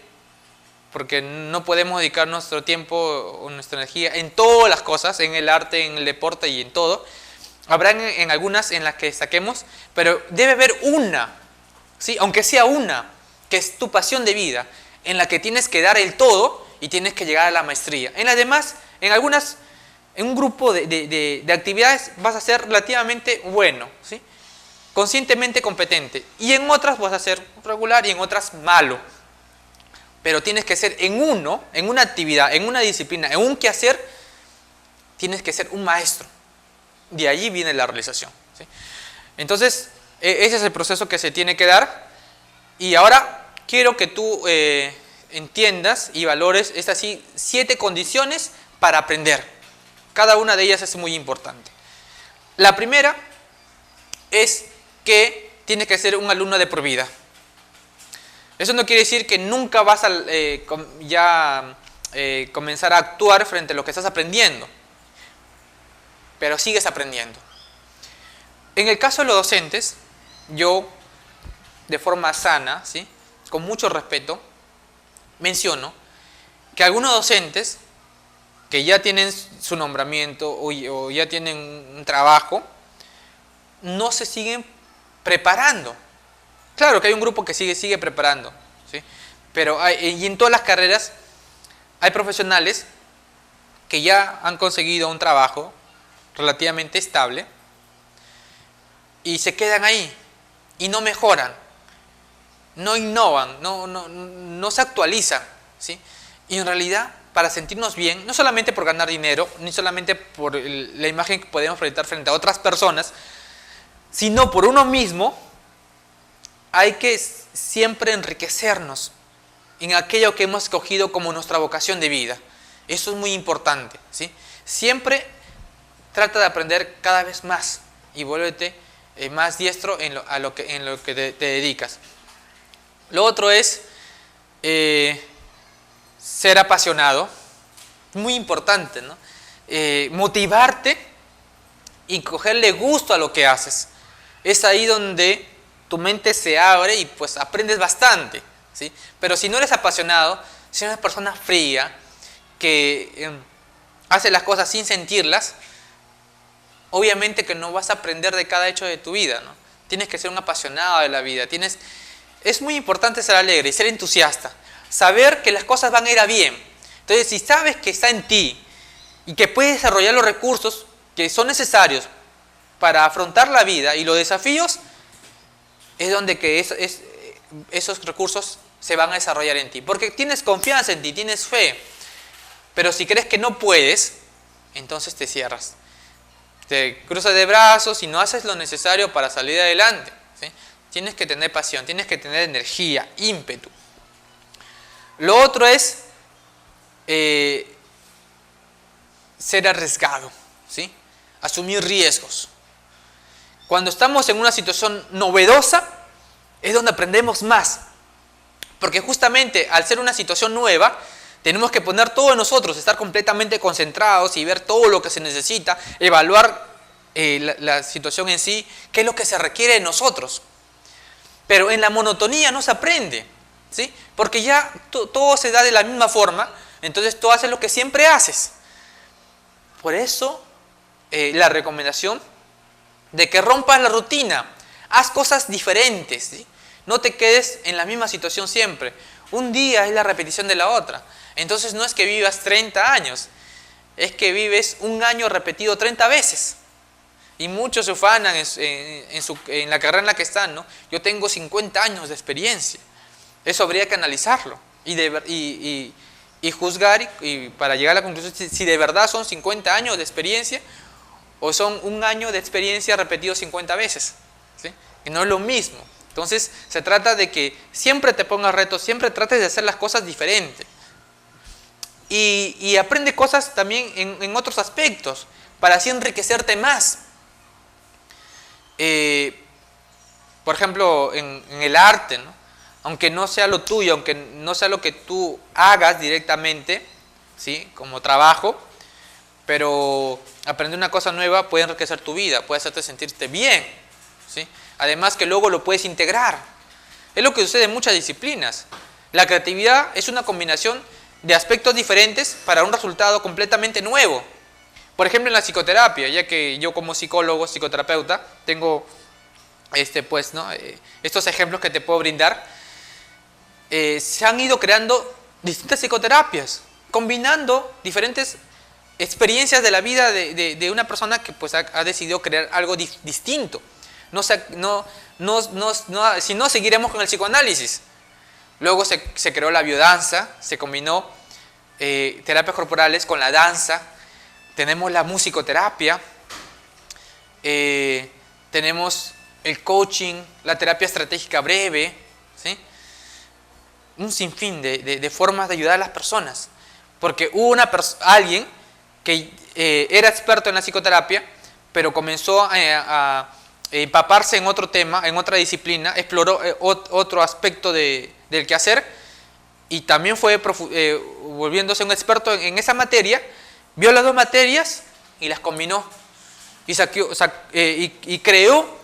porque no podemos dedicar nuestro tiempo o nuestra energía en todas las cosas, en el arte, en el deporte y en todo. Habrá en algunas en las que destaquemos, pero debe haber una, ¿sí? Aunque sea una, que es tu pasión de vida, en la que tienes que dar el todo y tienes que llegar a la maestría. En las demás, en un grupo de actividades vas a ser relativamente bueno, ¿sí? Conscientemente competente, y en otras vas a ser regular y en otras malo. Pero tienes que ser en una actividad, en una disciplina, en un quehacer, tienes que ser un maestro. De allí viene la realización, ¿sí? Entonces, ese es el proceso que se tiene que dar. Y ahora quiero que tú entiendas y valores estas 7 condiciones para aprender. Cada una de ellas es muy importante. La primera es que tienes que ser un alumno de por vida. Eso no quiere decir que nunca vas a comenzar a actuar frente a lo que estás aprendiendo, pero sigues aprendiendo. En el caso de los docentes, yo, de forma sana, ¿sí?, con mucho respeto, menciono que algunos docentes que ya tienen su nombramiento o ya tienen un trabajo, no se siguen preparando. Claro que hay un grupo que sigue preparando, ¿sí?, pero y en todas las carreras hay profesionales que ya han conseguido un trabajo relativamente estable y se quedan ahí y no mejoran, no innovan, no se actualizan, ¿sí? Y en realidad, para sentirnos bien, no solamente por ganar dinero, ni solamente por la imagen que podemos proyectar frente a otras personas, sino por uno mismo, hay que siempre enriquecernos en aquello que hemos escogido como nuestra vocación de vida. Eso es muy importante, ¿sí? Siempre trata de aprender cada vez más y vuélvete más diestro en lo que te dedicas. Lo otro es ser apasionado, muy importante, ¿no? Motivarte y cogerle gusto a lo que haces. Es ahí donde tu mente se abre y pues aprendes bastante, ¿sí? Pero si no eres apasionado, si eres una persona fría que hace las cosas sin sentirlas, obviamente que no vas a aprender de cada hecho de tu vida, ¿no? Tienes que ser un apasionado de la vida. Es muy importante ser alegre y ser entusiasta. Saber que las cosas van a ir a bien. Entonces, si sabes que está en ti y que puedes desarrollar los recursos que son necesarios para afrontar la vida y los desafíos, es donde que esos recursos se van a desarrollar en ti. Porque tienes confianza en ti, tienes fe. Pero si crees que no puedes, entonces te cierras. Te cruzas de brazos y no haces lo necesario para salir adelante, ¿sí? Tienes que tener pasión, tienes que tener energía, ímpetu. Lo otro es ser arriesgado, ¿sí? Asumir riesgos. Cuando estamos en una situación novedosa, es donde aprendemos más. Porque justamente al ser una situación nueva, tenemos que poner todo en nosotros, estar completamente concentrados y ver todo lo que se necesita, evaluar la situación en sí, qué es lo que se requiere de nosotros. Pero en la monotonía no se aprende, ¿sí? Porque ya todo se da de la misma forma, entonces tú haces lo que siempre haces. Por eso la recomendación de que rompas la rutina, haz cosas diferentes, ¿sí? No te quedes en la misma situación siempre. Un día es la repetición de la otra. Entonces no es que vivas 30 años, es que vives un año repetido 30 veces. Y muchos se ufanan en la carrera en la que están, ¿no? Yo tengo 50 años de experiencia. Eso habría que analizarlo y juzgar y para llegar a la conclusión si de verdad son 50 años de experiencia o son un año de experiencia repetido 50 veces, ¿sí? Que no es lo mismo. Entonces se trata de que siempre te pongas retos, siempre trates de hacer las cosas diferentes. Y aprende cosas también en otros aspectos para así enriquecerte más. Por ejemplo, en el arte, ¿no? Aunque no sea lo tuyo, aunque no sea lo que tú hagas directamente, ¿sí?, como trabajo, pero aprender una cosa nueva puede enriquecer tu vida, puede hacerte sentirte bien, ¿sí? Además que luego lo puedes integrar. Es lo que sucede en muchas disciplinas. La creatividad es una combinación de aspectos diferentes para un resultado completamente nuevo. Por ejemplo, en la psicoterapia, ya que yo como psicólogo, psicoterapeuta, tengo estos ejemplos que te puedo brindar. Se han ido creando distintas psicoterapias, combinando diferentes experiencias de la vida de una persona que pues ha decidido crear algo distinto. Si no, seguiremos con el psicoanálisis. Luego se creó la biodanza, se combinó terapias corporales con la danza. Tenemos la musicoterapia, tenemos el coaching, la terapia estratégica breve, ¿sí? Un sinfín de formas de ayudar a las personas. Porque hubo alguien que era experto en la psicoterapia, pero comenzó a empaparse en otro tema, en otra disciplina, exploró otro aspecto del quehacer y también fue volviéndose un experto en esa materia, vio las dos materias y las combinó y creó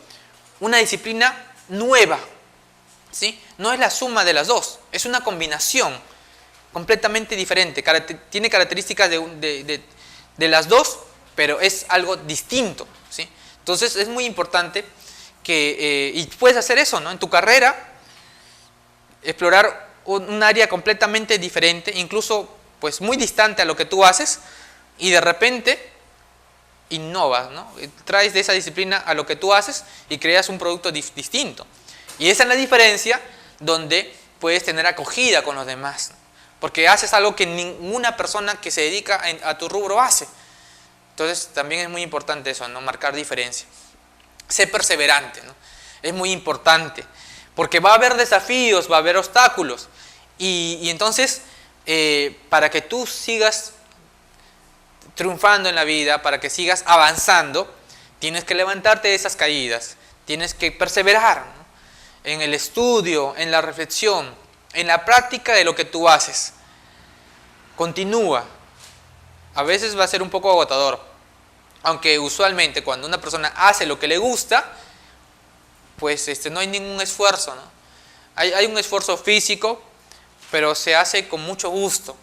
una disciplina nueva, ¿sí? No es la suma de las dos, es una combinación completamente diferente, tiene características de las dos, pero es algo distinto, ¿sí? Entonces es muy importante que, y puedes hacer eso, ¿no? En tu carrera, explorar un área completamente diferente, incluso pues muy distante a lo que tú haces, y de repente innovas, ¿no? Traes de esa disciplina a lo que tú haces y creas un producto distinto. Y esa es la diferencia donde puedes tener acogida con los demás, ¿no? Porque haces algo que ninguna persona que se dedica a tu rubro hace. Entonces también es muy importante eso, ¿no? Marcar diferencia. Sé perseverante, ¿no? Es muy importante, porque va a haber desafíos, va a haber obstáculos. Y entonces, para que tú sigas triunfando en la vida, para que sigas avanzando, tienes que levantarte de esas caídas, tienes que perseverar, ¿no? En el estudio, en la reflexión, en la práctica de lo que tú haces. Continúa. A veces va a ser un poco agotador, aunque usualmente cuando una persona hace lo que le gusta, pues no hay ningún esfuerzo, ¿no? Hay un esfuerzo físico, pero se hace con mucho gusto,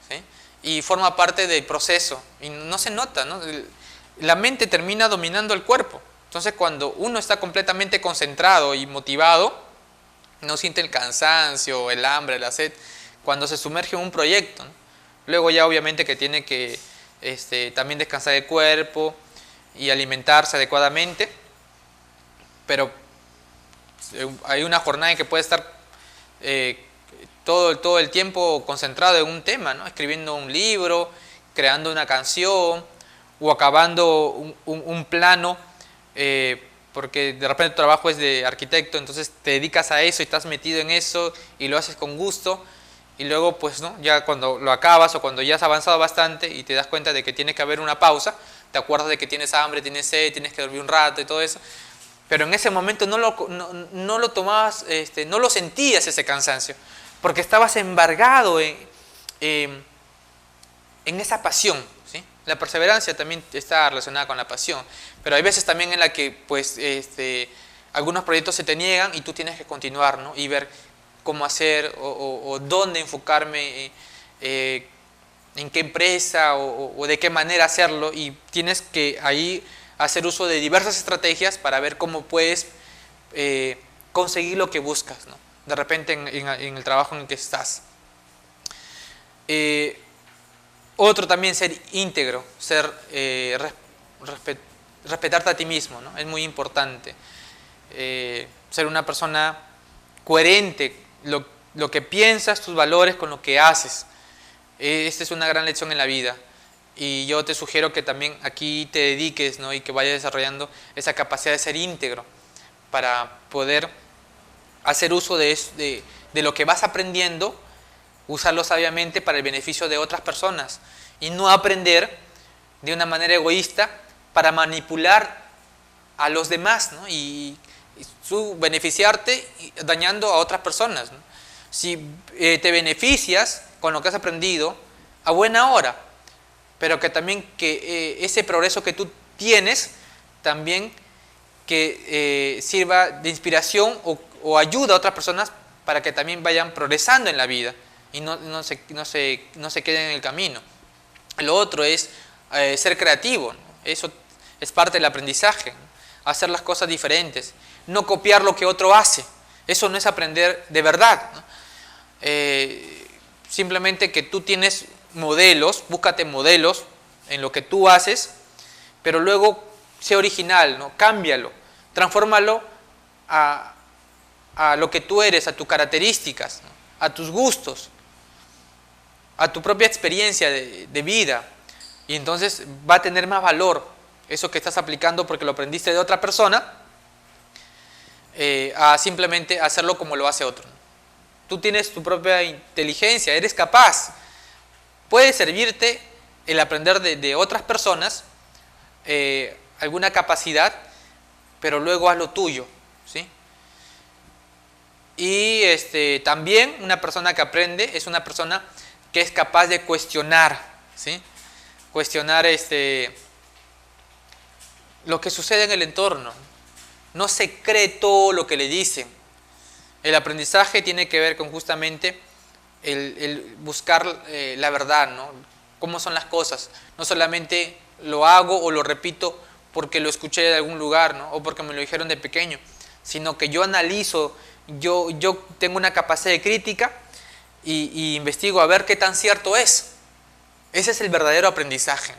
¿sí? Y forma parte del proceso y no se nota, ¿no? La mente termina dominando el cuerpo. Entonces cuando uno está completamente concentrado y motivado, no siente el cansancio, el hambre, la sed, cuando se sumerge en un proyecto, ¿no? Luego ya obviamente que tiene que también descansar el cuerpo y alimentarse adecuadamente, pero hay una jornada en que puede estar todo el tiempo concentrado en un tema, ¿no? Escribiendo un libro, creando una canción o acabando un plano, porque de repente tu trabajo es de arquitecto, entonces te dedicas a eso y estás metido en eso y lo haces con gusto. Y luego, pues, ¿no? Ya cuando lo acabas o cuando ya has avanzado bastante y te das cuenta de que tiene que haber una pausa, te acuerdas de que tienes hambre, tienes sed, tienes que dormir un rato y todo eso. Pero en ese momento no lo tomabas, no lo sentías ese cansancio, porque estabas embargado en esa pasión, ¿sí? La perseverancia también está relacionada con la pasión, pero hay veces también en la que, pues, algunos proyectos se te niegan y tú tienes que continuar, ¿no? Y ver cómo hacer o dónde enfocarme, en qué empresa o de qué manera hacerlo, y tienes que ahí hacer uso de diversas estrategias para ver cómo puedes conseguir lo que buscas, ¿no? De repente en el trabajo en el que estás. Otro también, ser íntegro, respetarte a ti mismo, ¿no? Es muy importante. Ser una persona coherente, lo que piensas, tus valores con lo que haces. Esta es una gran lección en la vida y yo te sugiero que también aquí te dediques, ¿no? Y que vayas desarrollando esa capacidad de ser íntegro para poder hacer uso de lo que vas aprendiendo, usarlo sabiamente para el beneficio de otras personas y no aprender de una manera egoísta para manipular a los demás, ¿no? Y beneficiarte dañando a otras personas, ¿no? Si te beneficias con lo que has aprendido, a buena hora, pero que también ese progreso que tú tienes también que sirva de inspiración o ayuda a otras personas para que también vayan progresando en la vida y no se queden en el camino. Lo otro es ser creativo, ¿no? Eso es parte del aprendizaje, ¿no? Hacer las cosas diferentes, no copiar lo que otro hace. Eso no es aprender de verdad, ¿no? Simplemente que tú tienes modelos, búscate modelos en lo que tú haces, pero luego sé original, ¿no? Cámbialo, transfórmalo a lo que tú eres, a tus características, ¿no? A tus gustos, a tu propia experiencia de vida, y entonces va a tener más valor eso que estás aplicando porque lo aprendiste de otra persona, a simplemente hacerlo como lo hace otro. Tú tienes tu propia inteligencia, eres capaz. Puede servirte el aprender de otras personas alguna capacidad pero luego haz lo tuyo, ¿sí? Y también una persona que aprende es una persona que es capaz de cuestionar, ¿sí? Cuestionar lo que sucede en el entorno. No se cree todo lo que le dicen. El aprendizaje tiene que ver con justamente el buscar la verdad, ¿no? Cómo son las cosas. No solamente lo hago o lo repito porque lo escuché de algún lugar, ¿no? O porque me lo dijeron de pequeño, sino que yo analizo, yo tengo una capacidad de crítica y investigo a ver qué tan cierto es. Ese es el verdadero aprendizaje, ¿no?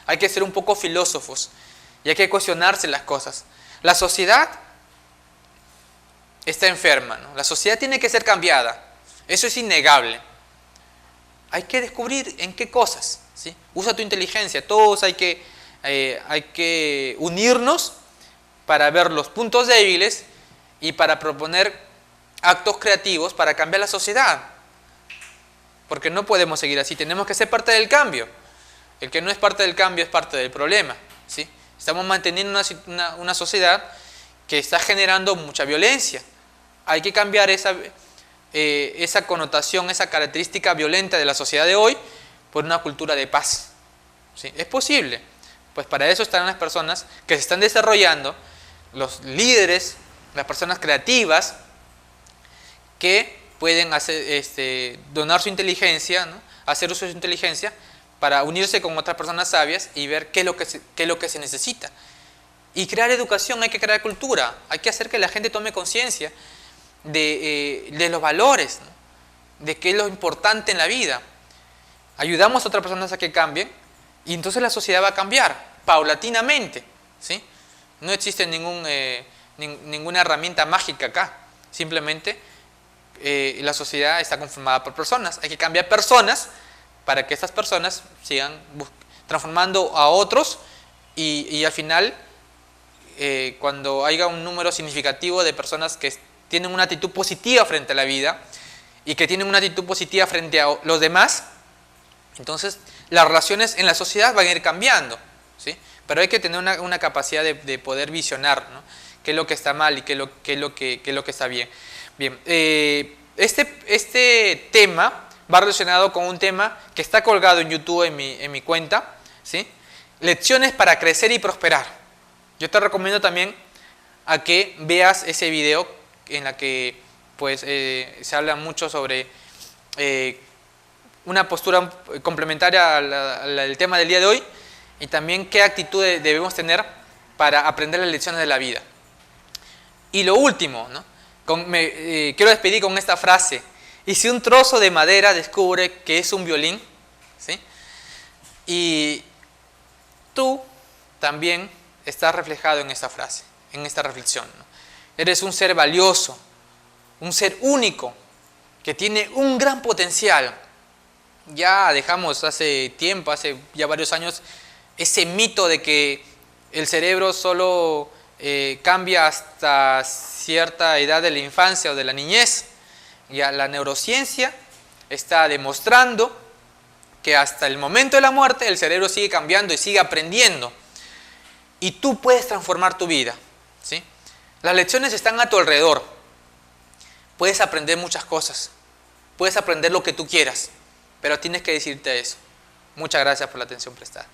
Hay que ser un poco filósofos y hay que cuestionarse las cosas. La sociedad está enferma, ¿no? La sociedad tiene que ser cambiada. Eso es innegable. Hay que descubrir en qué cosas, ¿sí? Usa tu inteligencia. Todos hay que unirnos para ver los puntos débiles y para proponer actos creativos para cambiar la sociedad. Porque no podemos seguir así. Tenemos que ser parte del cambio. El que no es parte del cambio es parte del problema, ¿sí? Estamos manteniendo una sociedad que está generando mucha violencia. Hay que cambiar esa connotación, esa característica violenta de la sociedad de hoy por una cultura de paz, ¿sí? Es posible. Pues para eso están las personas que se están desarrollando, los líderes, las personas creativas que pueden donar su inteligencia, ¿no? Hacer uso de su inteligencia para unirse con otras personas sabias y ver qué es lo que se necesita. Y crear educación, hay que crear cultura, hay que hacer que la gente tome conciencia de los valores, ¿no? De qué es lo importante en la vida. Ayudamos a otras personas a que cambien y entonces la sociedad va a cambiar paulatinamente, ¿sí? No existe ninguna herramienta mágica acá. Simplemente la sociedad está conformada por personas. Hay que cambiar personas para que estas personas sigan transformando a otros y al final, cuando haya un número significativo de personas que tienen una actitud positiva frente a la vida y que tienen una actitud positiva frente a los demás, entonces las relaciones en la sociedad van a ir cambiando, ¿sí? Pero hay que tener una capacidad de poder visionar, ¿no? Qué es lo que está mal y qué es lo que está bien. Bien, este tema va relacionado con un tema que está colgado en YouTube en mi cuenta, ¿sí? Lecciones para crecer y prosperar. Yo te recomiendo también a que veas ese video en la que pues, se habla mucho sobre una postura complementaria al tema del día de hoy y también qué actitud debemos tener para aprender las lecciones de la vida. Y lo último, ¿no? Quiero despedir con esta frase: y si un trozo de madera descubre que es un violín, ¿sí? Y tú también estás reflejado en esta frase, en esta reflexión, ¿no? Eres un ser valioso, un ser único, que tiene un gran potencial. Ya dejamos hace tiempo, hace ya varios años, ese mito de que el cerebro solo cambia hasta cierta edad de la infancia o de la niñez. Ya la neurociencia está demostrando que hasta el momento de la muerte el cerebro sigue cambiando y sigue aprendiendo. Y tú puedes transformar tu vida, ¿sí? Las lecciones están a tu alrededor. Puedes aprender muchas cosas. Puedes aprender lo que tú quieras. Pero tienes que decirte eso. Muchas gracias por la atención prestada.